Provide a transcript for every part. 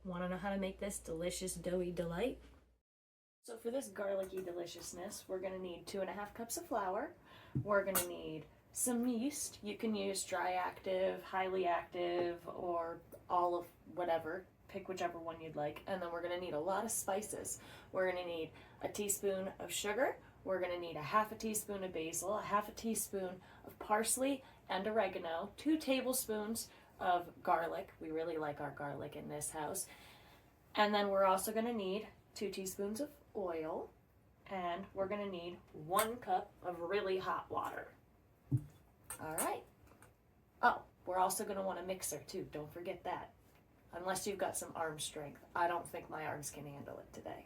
Want to know how to make this delicious doughy delight? So for this garlicky deliciousness, we're going to need 2.5 cups of flour. We're going to need some yeast. You can use dry active, highly active, or all of whatever. Pick whichever one you'd like. And then we're going to need a lot of spices. We're going to need a teaspoon of sugar. We're going to need a 1/2 teaspoon of basil, a 1/2 teaspoon of parsley and oregano, 2 tablespoons of garlic. We really like our garlic in this house. And then we're also going to need 2 teaspoons of oil, and we're going to need 1 cup of really hot water. All right. Oh, we're also going to want a mixer too. Don't forget that. Unless you've got some arm strength. I don't think my arms can handle it today.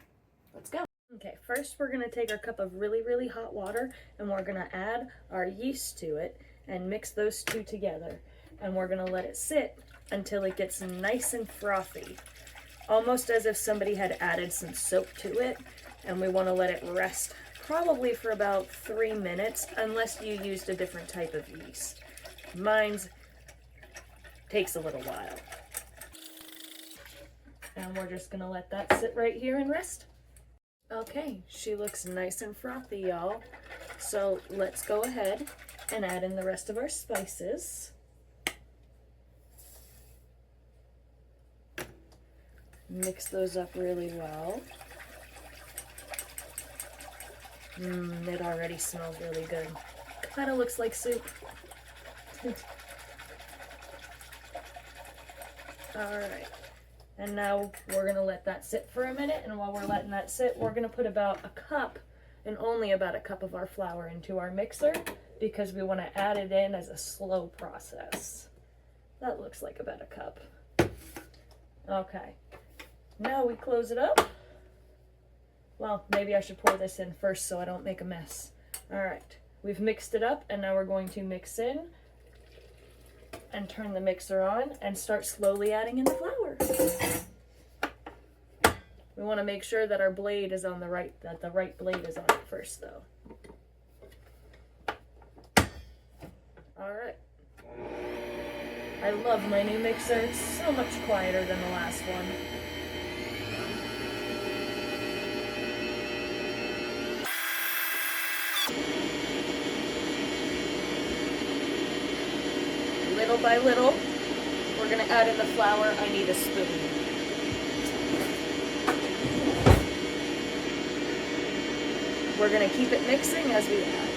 Let's go. Okay, first we're going to take our cup of really, really hot water, and we're going to add our yeast to it and mix those two together. And we're going to let it sit until it gets nice and frothy, almost as if somebody had added some soap to it. And we want to let it rest probably for about 3 minutes, unless you used a different type of yeast. Mine's takes a little while. And we're just gonna let that sit right here and rest. Okay, she looks nice and frothy, y'all. So let's go ahead and add in the rest of our spices. Mix those up really well. It already smells really good. Kind of looks like soup. Alright, and now we're going to let that sit for a minute, and while we're letting that sit, we're going to put about a cup, and only about a cup of our flour into our mixer, because we want to add it in as a slow process. That looks like about a cup. Okay, now we close it up. Well, maybe I should pour this in first so I don't make a mess. Alright, we've mixed it up, and now we're going to mix in and turn the mixer on and start slowly adding in the flour. We want to make sure that our blade is on the right, that the right blade is on it first though. Alright. I love my new mixer. It's so much quieter than the last one. Little by little, we're going to add in the flour. I need a spoon. We're going to keep it mixing as we add.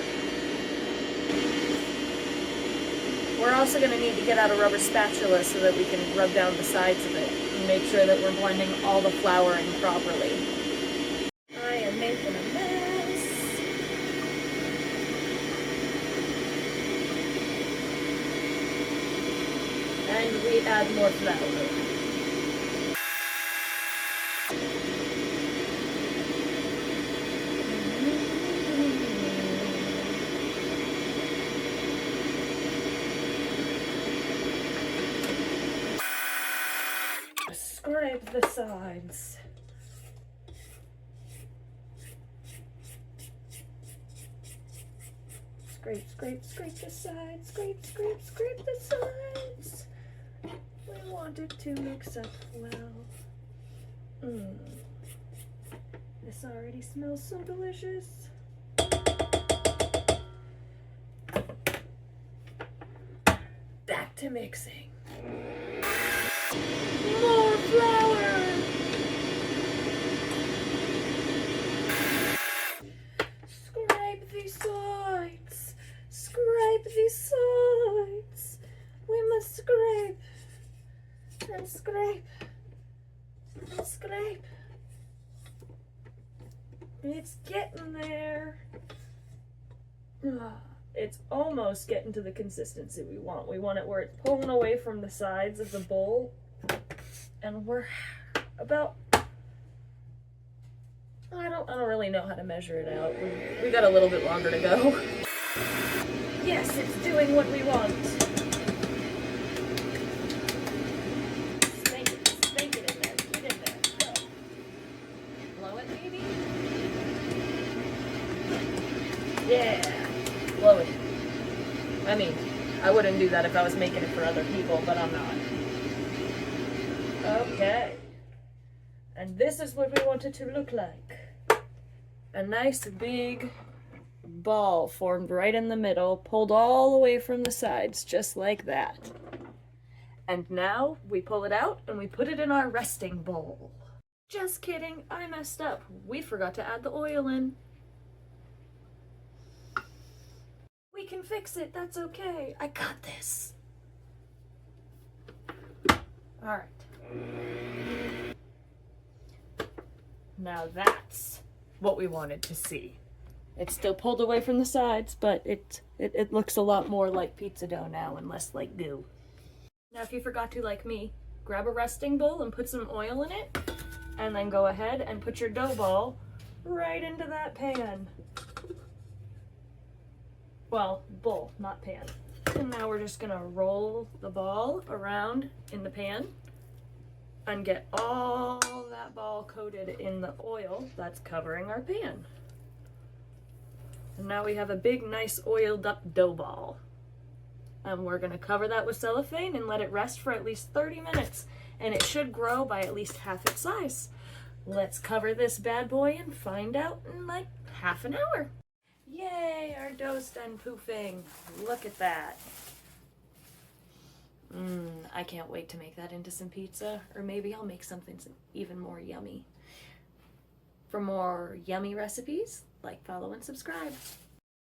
We're also going to need to get out a rubber spatula so that we can rub down the sides of it and make sure that we're blending all the flour in properly. I am making a mess. And we add more flour. Scrape the sides. Scrape, scrape, scrape the sides. Scrape, scrape, scrape the sides. We want it to mix up well. This already smells so delicious. Back to mixing. More flour! Scrape these sides. Scrape these sides. We must scrape. And scrape. And scrape. It's getting there. It's almost getting to the consistency we want. We want it where it's pulling away from the sides of the bowl. And we're about, I don't really know how to measure it out. We got a little bit longer to go. Yes, it's doing what we want. Spank it in there. Get in there. Go. Blow it, maybe? Yeah. Blow it. I mean, I wouldn't do that if I was making it for other people, but I'm not. Okay. And this is what we want it to look like. A nice big ball formed right in the middle, pulled all the way from the sides, just like that. And now we pull it out and we put it in our resting bowl. Just kidding, I messed up. We forgot to add the oil in. We can fix it, that's okay. I got this. All right. Now that's what we wanted to see. It's still pulled away from the sides, but it looks a lot more like pizza dough now and less like goo. Now if you forgot to, like me, grab a resting bowl and put some oil in it, and then go ahead and put your dough ball right into that pan. Well, bowl, not pan. And now we're just gonna roll the ball around in the pan and get all that ball coated in the oil that's covering our pan. And now we have a big, nice oiled up dough ball. And we're gonna cover that with cellophane and let it rest for at least 30 minutes. And it should grow by at least half its size. Let's cover this bad boy and find out in like half an hour. Yay, our dough's done poofing. Look at that. I can't wait to make that into some pizza, or maybe I'll make something even more yummy. For more yummy recipes, like, follow, and subscribe.